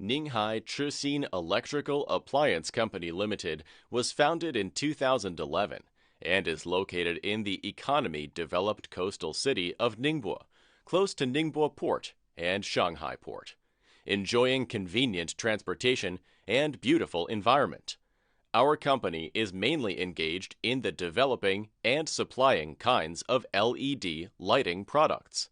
Ninghai Chuxin Electrical Appliance Company Limited was founded in 2011 and is located in the economy-developed coastal city of Ningbo, close to Ningbo Port and Shanghai Port, enjoying convenient transportation and beautiful environment. Our company is mainly engaged in the developing and supplying kinds of LED lighting products.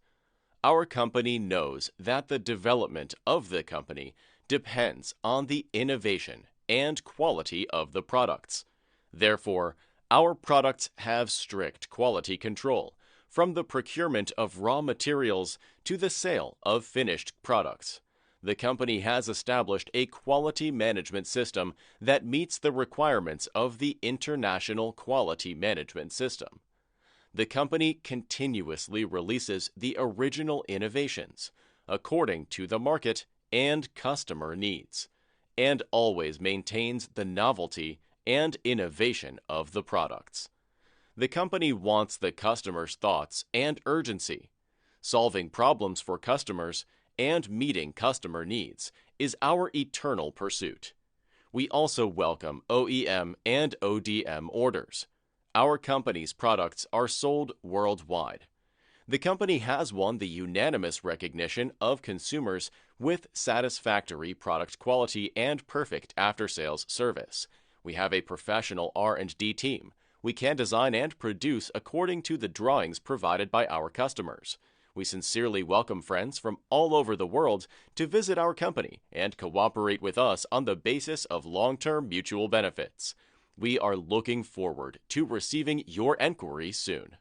Our company knows that the development of the company depends on the innovation and quality of the products. Therefore, our products have strict quality control, from the procurement of raw materials to the sale of finished products. The company has established a quality management system that meets the requirements of the International Quality Management System. The company continuously releases the original innovations according to the market and customer needs, and always maintains the novelty and innovation of the products. The company wants the customer's thoughts and urgency. Solving problems for customers and meeting customer needs is our eternal pursuit. We also welcome OEM and ODM orders. Our company's products are sold worldwide. The company has won the unanimous recognition of consumers with satisfactory product quality and perfect after-sales service. We have a professional R&D team. We can design and produce according to the drawings provided by our customers. We sincerely welcome friends from all over the world to visit our company and cooperate with us on the basis of long-term mutual benefits. We are looking forward to receiving your enquiry soon.